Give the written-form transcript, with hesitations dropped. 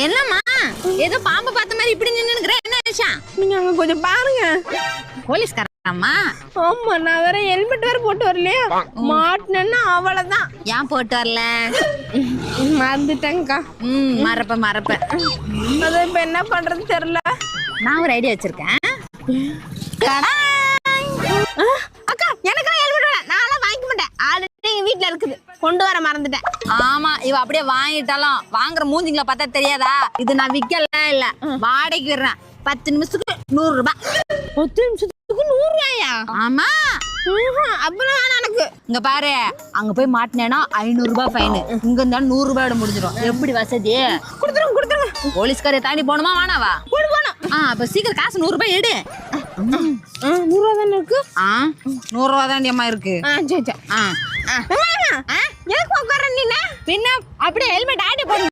என்னம்மா ஏதோ பாம்பு பார்த்த மாதிரி இப்படி நின்னுக்கிற, என்ன விஷயம்? நீங்க அங்க கொஞ்சம் பாருங்க. போலீஸ்காரம்மா? ஆமா, நான் வேற ஹெல்மெட் வேற போட்டு வரலையா, மாட்டினேன்னா அவ்வளவுதான். ஏன் போட்டு வரல? மறந்துட்டேங்க்கா. மறப்ப அது இப்ப என்ன பண்றது தெரியல. நான் ஒரு ஐடியா வச்சிருக்கேன். அக்கா எனக்கு ஹெல்மெட் நான் வாங்கிக்க மாட்டேன். ஆல்ரெடி எங்க வீட்ல இருக்குது, கொண்டு வர மறந்துட்டேன். ஆமா, இவ அப்படியே வாங்கிட்டாலும் வாங்குற மூஞ்சிங்களை பார்த்தா தெரியாதா? இது நான் விக்கல இல்ல, வாடகைக்கு விடுறேன். 10 நிமிஷத்துக்கு 100 ரூபாய். 10 நிமிஷத்துக்கு 100 ரூபாயா? ஆமா. அப்புறம் எனக்கு இங்க பாரு, அங்க போய் மாட்டினேன்னா 500 ரூபாய் ஃபைன். இங்க இருந்தாலும் 100 ரூபாயோட முடிஞ்சிடும். எப்படி வசதி? கொடுத்துருங்க. போலீஸ்காரை தாண்டி போகணுமா வேணாவா? போணும். அப்ப சீக்கிரம் காசு 100 ரூபாய் எடு. 100 ரூபா தானே இருக்கு. 100 ரூபா தாண்டி அம்மா இருக்கு. சரி. எதுக்கு உட்கார நீ? பின்ன அப்படியே ஹெல்மெட் ஆடி போடு.